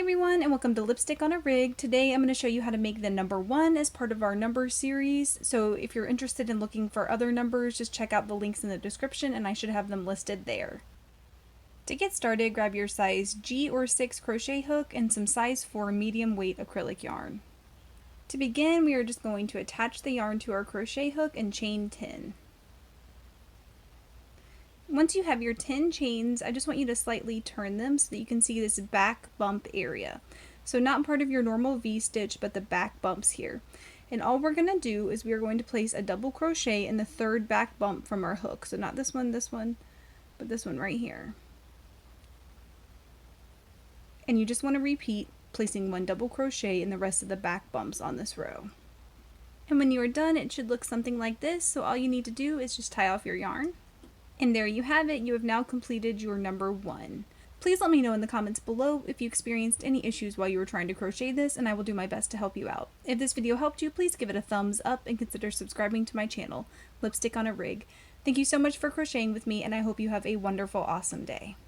everyone, and welcome to Lipstick on a Rig. Today I'm going to show you how to make the number one as part of our number series. So if you're interested in looking for other numbers, just check out the links in the description and I should have them listed there. To get started, grab your size G or 6 crochet hook and some size 4 medium weight acrylic yarn. To begin, we are just going to attach the yarn to our crochet hook and chain 10. Once you have your 10 chains, I just want you to slightly turn them so that you can see this back bump area. So not part of your normal V-stitch, but the back bumps here. And all we're going to do is we are going to place a double crochet in the third back bump from our hook. So not this one, but this one right here. And you just want to repeat, placing one double crochet in the rest of the back bumps on this row. And when you are done, it should look something like this. So all you need to do is just tie off your yarn. And there you have it, you have now completed your number one. Please let me know in the comments below if you experienced any issues while you were trying to crochet this, and I will do my best to help you out. If this video helped you, please give it a thumbs up and consider subscribing to my channel, Lipstick on a Rig. Thank you so much for crocheting with me, and I hope you have a wonderful, awesome day.